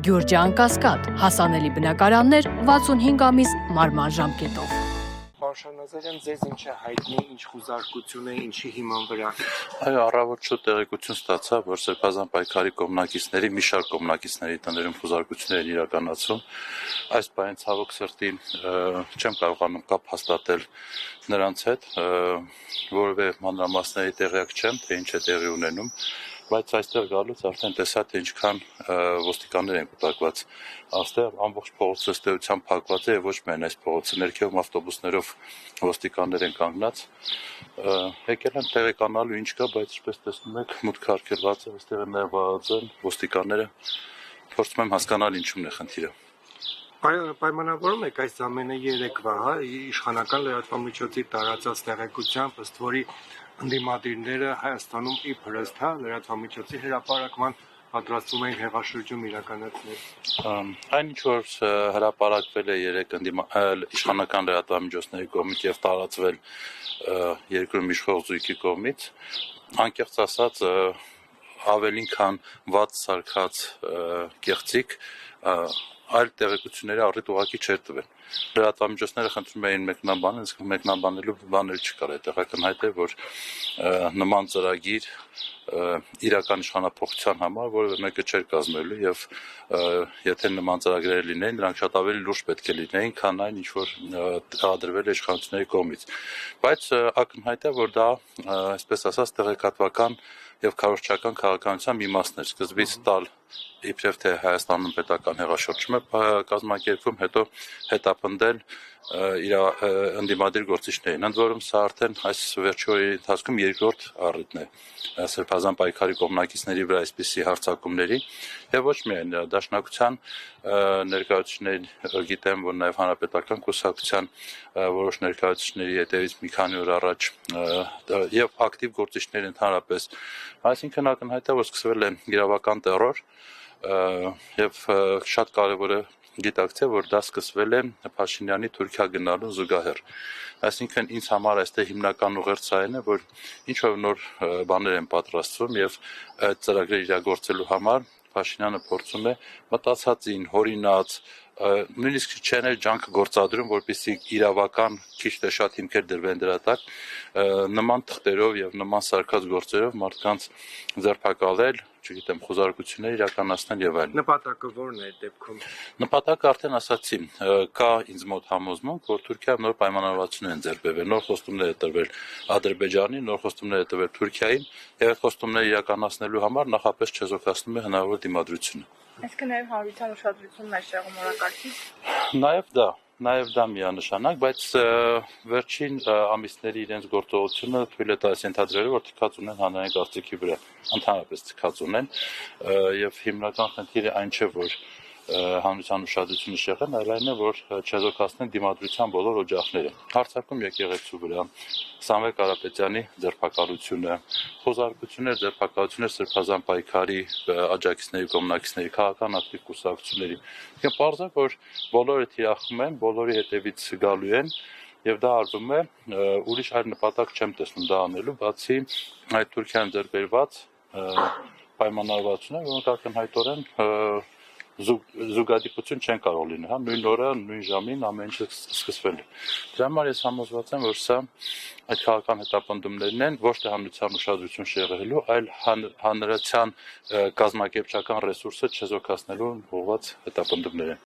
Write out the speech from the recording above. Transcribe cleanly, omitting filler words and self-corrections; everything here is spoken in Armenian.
Գյուրջան Կասկադ, հասանելի բնակարաններ 65 ամիս մարման ժամկետով։ Պարոն Նազարյան, ձեզ ինչ է հայտնի, ինչ խուզարկություն է, ինչի հիման վրա։ Այո, առավոտ շուտ տեղեկություն ստացա, որ Սրբազան պայքարի կողմնակիցների, մի շարք կողմնակիցների տներում խուզարկություններ են իրականացում։ Այս բանից ցավոք սրտի չեմ կարողանում կապ հաստատել նրանց հետ, որովհետև մանրամասների տեղյակ չեմ, թե ինչ է տեղի ունենում, բայց այստեղ գալուց արդեն տեսա, թե ինչքան ոստիկաններ են կուտակված։ Այստեղ ամբողջ փողոցը ըստ էության փակված է, եւ ոչ միայն այս փողոցը, ներքևում ավտոբուսներով ոստիկաններ են կանգնած։ Եկել եմ տեղեկանալու ինչ կա, բայց ինչպես տեսնում եք, մուտքը արգելված է, այստեղ են նաև վարածել ոստիկանները։ Փորձում եմ հասկանալ ինչումն է խնդիրը։ Պայմանավորում եք այս ամենը երեկվա, իշխանական լրատվամիջոցի տարածած տեղեկությամբ, ըստ որի ընդդիմադիրները Հայաստանում իբր ըստ լրատվամիջոցի հրապարակման պատրաստվում էին հեղաշրջում իրականացնել։ Այն ինչ որ հրապարակվել է երեք իշխանական լրատվամիջոցների կողմից եւ տարածվել երկրում իշխող զույգի կողմից, անկեղծ ասած ավելին քան վատ սարքած կեղծիք այլ տեղեկությունների առիթ ուղղակի չէր տվել։ Լրատվամիջոցները խնդրում էին մեկնաբանել, իսկ մեկնաբանելու բաներ չկար։ Այդտեղ ակնհայտ է, որ նման ծրագիր իրական իշխանափոխության համար որևէ մեկը չէր կազմելու եւ եթե նման ծրագրեր լինեին, դրանք շատ ավելի լուրջ պետք է լինեին, քան այն, ինչ որ տեղադրվել է իշխանությունների կողմից։ Բայց ակնհայտ է, որ դա, այսպես ասած, տեղեկատվական եւ քարոզչական քաղաքականության մի մասն էր։ Սկզբից տալ իբրև թե Հայաստանում պետական հեղաշրջում է կազմակերպվում, հետո հետապնդել ընդդիմադիր գործիչներին։ Ընդ որում սա արդեն այս վերջի օրերի ընթացքում երկրորդ առիթն է Սրբազան պայքարի կողմնակիցների վրա այսպիսի հարձակումների եւ ոչ միայն Դաշնակցության ներկայացուցիչներ, գիտեմ, որ նաեւ Հանրապետական կուսակցության որոշ ներկայացուցիչների հետևից մի քանի օր առաջ եւ ակտիվ գործիչներ ընդհանրապես, այսինքն ակնհայտ է, որ սկսվել է իրավական տերոր եւ շատ կարեւոր է գիտակցել, որ դա սկսվել է Փաշինյանի Թուրքիա գնալու զուգահեռ։ Այսինքն ինձ համար այստեղ հիմնական ուղերձը այն է, որ ինչ որ նոր բաներ են պատրաստվում եւ այդ ծրագրերը իրագործելու համար Փաշինյանը փորձում է մտածածին, հորինած, նույնիսկ չեն էլ ջանք գործադրում, որպեսզի իրավական քիչ թե շատ հիմքեր դրվեն դրա տակ, նման թղթերով եւ նման սարքած գործերով մարդկանց ձերբակալել, չգիտեմ, խոզարկություններ իրականացնել եւ այլն։ Նպատակը ո՞րն է այդ դեպքում։ Նպատակը արդեն ասացի, կա ինձ մոտ համոզմունք, որ Թուրքիայում նոր պայմանավորվածություններ են ձեռբերվել, նոր խոստումներ է տրվել Ադրբեջանին, նոր խոստումներ է տրվել Թուրքիային, եւ այդ խոստումները իրականացնելու համար նախապես չեզոքացնում է հնարավոր դիմադրությունը։ Այսինքն նաև հանրության ուշադրությունն այս շեղում օրակարգից։ Նաև դա միանշանակ, բայց վերջին ամիսների իրենց գործողությունը թույլ է տալիս ենթադրելու, որ թքած ունեն հանրային կարծիքի վրա, ընդհանրապես թքած ունեն, եւ հիմնական խնդիրը այն չէ, որ հանրության ուշադրությունը շեղեն, այլ այն է, որ չեզոքացնեն դիմադրության բոլոր օջախները։ Հարձակում եկեղեցու վրա, Սամվել Կարապետյանի ձերբակալությունը, խոզարկություններ, ձերբակալություններ Սրբազան պայքարի աջակիցների, կողմնակիցների, քաղաքական ակտիվ կուսակցությունների։ Իսկ պարզ է, որ բոլորը թիրախում են, բոլորի հետևից գալու են, եւ դա արվում է, ուրիշ այլ նպատակ չեմ տեսնում դա անելու, բացի այդ Թուրքիայում ձեռբերված պայմանավորվածությունները, որոնք ակնհայտորեն զուգադիպություն չեն կարող լինել, նույն օրը, նույն ժամին ամեն ինչ սկսվել է։ Դրա համար ես համոզված եմ, որ սա այդ քաղաքական հետապնդումներն են, ոչ թե հանրության ուշադրություն շեղելու, այլ հանրության կազմակերպչական ռեսուրսը չեզոքացնելու ուղղված հետապնդումներ են։